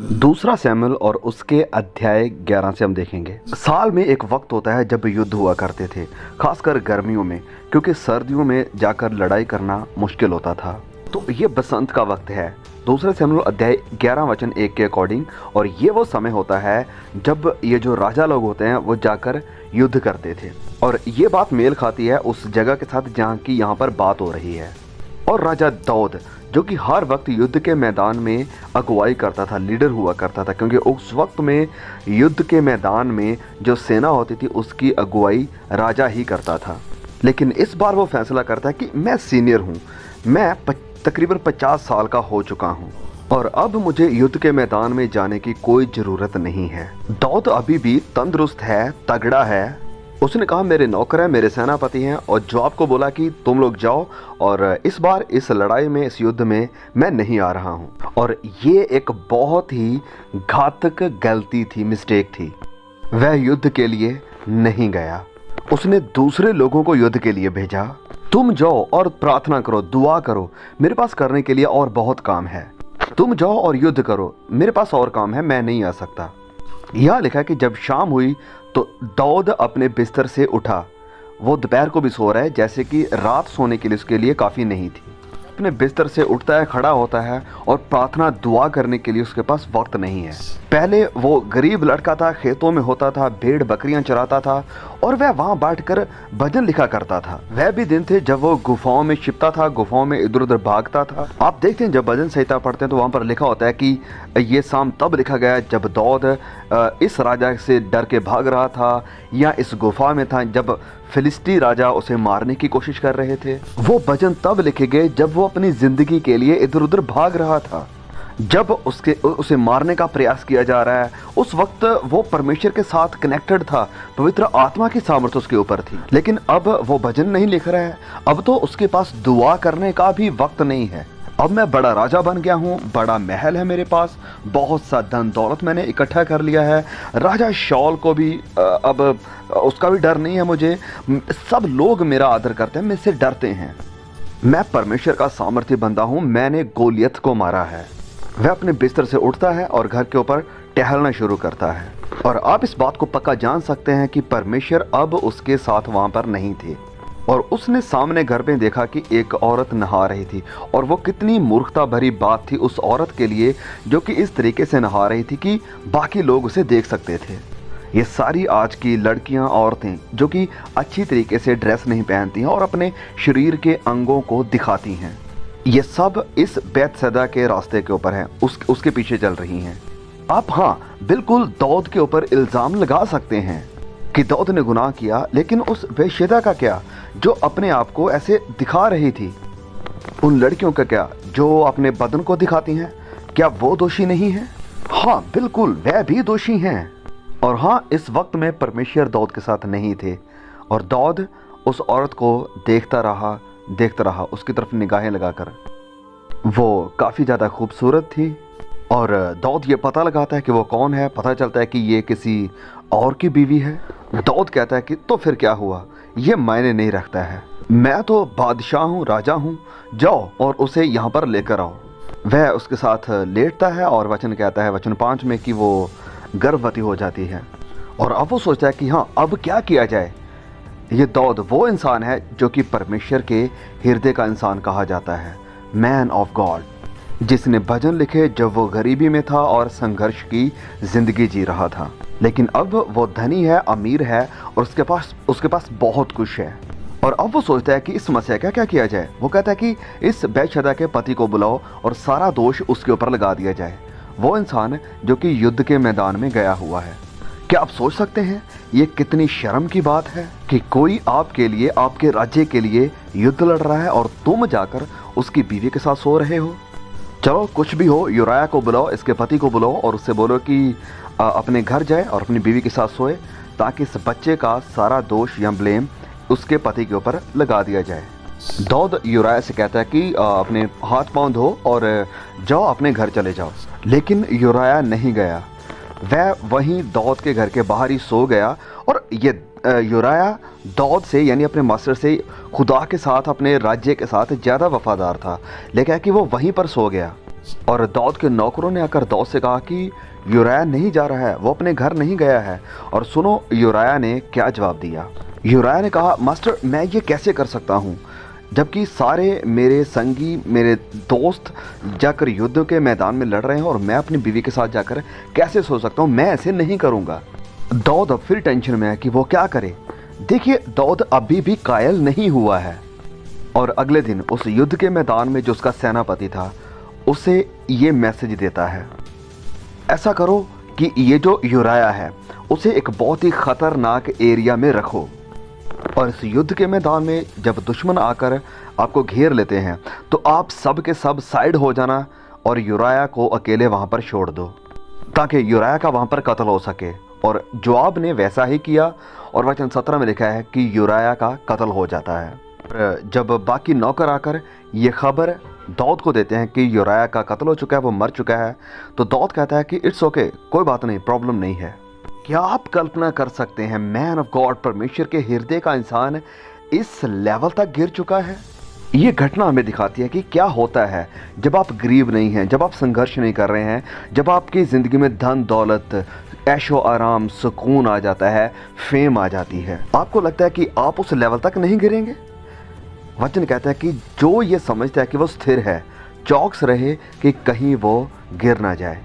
दूसरा सैमुअल और उसके अध्याय 11 से हम देखेंगे। साल में एक वक्त होता है जब युद्ध हुआ करते थे, खासकर गर्मियों में, क्योंकि सर्दियों में जाकर लड़ाई करना मुश्किल होता था। तो ये बसंत का वक्त है। दूसरा सैमुअल अध्याय 11 वचन 1 के अकॉर्डिंग, और ये वो समय होता है जब ये जो राजा लोग होते हैं वो जाकर युद्ध करते थे। और ये बात मेल खाती है उस जगह के साथ जहाँ की यहाँ पर बात हो रही है। और राजा दाऊद, जो कि हर वक्त युद्ध के मैदान में अगुवाई करता था, लीडर हुआ करता था, क्योंकि उस वक्त में युद्ध के मैदान में जो सेना होती थी उसकी अगुवाई राजा ही करता था। लेकिन इस बार वो फैसला करता है कि मैं सीनियर हूँ, मैं तकरीबन 50 साल का हो चुका हूँ और अब मुझे युद्ध के मैदान में जाने की कोई ज़रूरत नहीं है। दाऊद अभी भी तंदुरुस्त है, तगड़ा है। उसने कहा मेरे नौकर हैं, मेरे सेनापति हैं, और जोआब को बोला कि तुम लोग जाओ, और इस बार इस लड़ाई में, इस युद्ध में मैं नहीं आ रहा हूँ। और ये एक बहुत ही घातक गलती थी, मिस्टेक थी। वह युद्ध के लिए नहीं गया, उसने दूसरे लोगों को युद्ध के लिए भेजा। तुम जाओ और प्रार्थना करो, दुआ करो, मेरे पास करने के लिए और बहुत काम है। तुम जाओ और युद्ध करो, मेरे पास और काम है, मैं नहीं आ सकता। यह लिखा कि जब शाम हुई तो दाऊद अपने बिस्तर से उठा। वो दोपहर को भी सो रहा है, जैसे कि रात सोने के लिए उसके लिए काफ़ी नहीं थी। अपने बिस्तर से उठता है, खड़ा होता है, और प्रार्थना दुआ करने के लिए उसके पास वक्त नहीं है। पहले वो गरीब लड़का था, खेतों में होता था, भेड़ बकरियां चराता था, और वह वहां बैठकर भजन लिखा करता था। वह भी दिन थे जब वो गुफाओं में छिपता था, गुफाओं में इधर उधर भागता था। आप देखते हैं जब भजन संहिता पढ़ते हैं तो वहां पर लिखा होता है कि ये साम तब लिखा गया जब दाऊद इस राजा से डर के भाग रहा था, या इस गुफा में था जब फिलिस्ती राजा उसे मारने की कोशिश कर रहे थे। वो भजन तब लिखे गए जब वो अपनी जिंदगी के लिए इधर उधर भाग रहा था, जब उसे मारने का प्रयास किया जा रहा है। उस वक्त वो परमेश्वर के साथ कनेक्टेड था, पवित्र आत्मा की सामर्थ्य उसके ऊपर थी। लेकिन अब वो भजन नहीं लिख रहा है, अब तो उसके पास दुआ करने का भी वक्त नहीं है। अब मैं बड़ा राजा बन गया हूँ, बड़ा महल है मेरे पास, बहुत सा धन दौलत मैंने इकट्ठा कर लिया है। राजा शाऊल को भी अब उसका भी डर नहीं है मुझे, सब लोग मेरा आदर करते हैं, मुझसे डरते हैं। मैं परमेश्वर का सामर्थ्य बंदा हूँ, मैंने गोलियत को मारा है। वह अपने बिस्तर से उठता है और घर के ऊपर टहलना शुरू करता है। और आप इस बात को पक्का जान सकते हैं कि परमेश्वर अब उसके साथ वहाँ पर नहीं थे। और उसने सामने घर में देखा कि एक औरत नहा रही थी, और वो कितनी मूर्खता भरी बात थी उस औरत के लिए जो कि इस तरीके से नहा रही थी कि बाकी लोग उसे देख सकते थे। ये सारी आज की लड़कियां, औरतें जो कि अच्छी तरीके से ड्रेस नहीं पहनती हैं और अपने शरीर के अंगों को दिखाती हैं, ये सब इस बैतसैदा के रास्ते के ऊपर है, उसके पीछे चल रही हैं। आप हाँ बिल्कुल दाऊद के ऊपर इल्ज़ाम लगा सकते हैं कि दाऊद ने गुनाह किया, लेकिन उस बेशेदा का क्या जो अपने आप को ऐसे दिखा रही थी? उन लड़कियों का क्या जो अपने बदन को दिखाती हैं? क्या वो दोषी नहीं है? हाँ बिल्कुल, वह भी दोषी हैं। और हाँ, इस वक्त में परमेश्वर दाऊद के साथ नहीं थे, और दाऊद उस औरत को देखता रहा, उसकी तरफ निगाहें लगाकर। वो काफ़ी ज़्यादा खूबसूरत थी, और दाऊद ये पता लगाता है कि वो कौन है। पता चलता है कि ये किसी और की बीवी है। दाऊद कहता है कि तो फिर क्या हुआ, ये मायने नहीं रखता है, मैं तो बादशाह हूँ, राजा हूँ, जाओ और उसे यहाँ पर लेकर आओ। वह उसके साथ लेटता है, और वचन कहता है वचन 5 में कि वो गर्भवती हो जाती है। और अब वो सोचता है कि हाँ, अब क्या किया जाए। ये दाऊद वो इंसान है जो कि परमेश्वर के हृदय का इंसान कहा जाता है, मैन ऑफ गॉड, जिसने भजन लिखे जब वो गरीबी में था और संघर्ष की जिंदगी जी रहा था। लेकिन अब वो धनी है, अमीर है, और उसके पास बहुत कुछ है। और अब वो सोचता है कि इस समस्या का क्या किया जाए। वो कहता है कि इस बैतसैदा के पति को बुलाओ और सारा दोष उसके ऊपर लगा दिया जाए, वो इंसान जो कि युद्ध के मैदान में गया हुआ है। क्या आप सोच सकते हैं ये कितनी शर्म की बात है कि कोई आपके लिए, आपके राज्य के लिए युद्ध लड़ रहा है और तुम जाकर उसकी बीवी के साथ सो रहे हो। चलो कुछ भी हो, यूराया को बुलाओ, इसके पति को बुलाओ, और उससे बोलो कि अपने घर जाए और अपनी बीवी के साथ सोए, ताकि इस बच्चे का सारा दोष या ब्लेम उसके पति के ऊपर लगा दिया जाए। दाऊद यूराया से कहता है कि अपने हाथ पांव धो और जाओ, अपने घर चले जाओ। लेकिन यूराया नहीं गया, वह वहीं दाऊद के घर के बाहर ही सो गया। और ये यूराया दाऊद से, यानी अपने मास्टर से, खुदा के साथ, अपने राज्य के साथ ज़्यादा वफादार था, लेकिन कि वो वहीं पर सो गया। और दाऊद के नौकरों ने आकर दाऊद से कहा कि यूराया नहीं जा रहा है, वो अपने घर नहीं गया है। और सुनो यूराया ने क्या जवाब दिया। यूराया ने कहा, मास्टर मैं ये कैसे कर सकता हूँ, जबकि सारे मेरे संगी, मेरे दोस्त जाकर युद्ध के मैदान में लड़ रहे हैं और मैं अपनी बीवी के साथ जाकर कैसे सो सकता हूँ, मैं ऐसे नहीं करूँगा। दाऊद अब फिर टेंशन में है कि वो क्या करे। देखिए दाऊद अभी भी कायल नहीं हुआ है। और अगले दिन उस युद्ध के मैदान में जो उसका सेनापति था उसे ये मैसेज देता है, ऐसा करो कि ये जो यूराया है उसे एक बहुत ही खतरनाक एरिया में रखो, और इस युद्ध के मैदान में जब दुश्मन आकर आपको घेर लेते हैं तो आप सब के सब साइड हो जाना और यूराया को अकेले वहां पर छोड़ दो, ताकि यूराया का वहां पर कत्ल हो सके। और जोआब ने वैसा ही किया और वचन 17 में लिखा है कि यूराया का कत्ल हो जाता है। जब बाकी नौकर आकर ये खबर दाऊद को देते हैं कि यूराया का कत्ल हो चुका है, वो मर चुका है, तो दाऊद कहता है कि इट्स ओके, कोई बात नहीं, प्रॉब्लम नहीं है। क्या आप कल्पना कर सकते हैं मैन ऑफ गॉड, परमेश्वर के हृदय का इंसान इस लेवल तक गिर चुका है। ये घटना हमें दिखाती है कि क्या होता है जब आप गरीब नहीं हैं, जब आप संघर्ष नहीं कर रहे हैं, जब आपकी ज़िंदगी में धन दौलत, ऐशो आराम, सुकून आ जाता है, फेम आ जाती है, आपको लगता है कि आप उस लेवल तक नहीं गिरेंगे। वचन कहता है कि जो ये समझता है कि वो स्थिर है, चौकस रहे कि कहीं वो गिर ना जाए।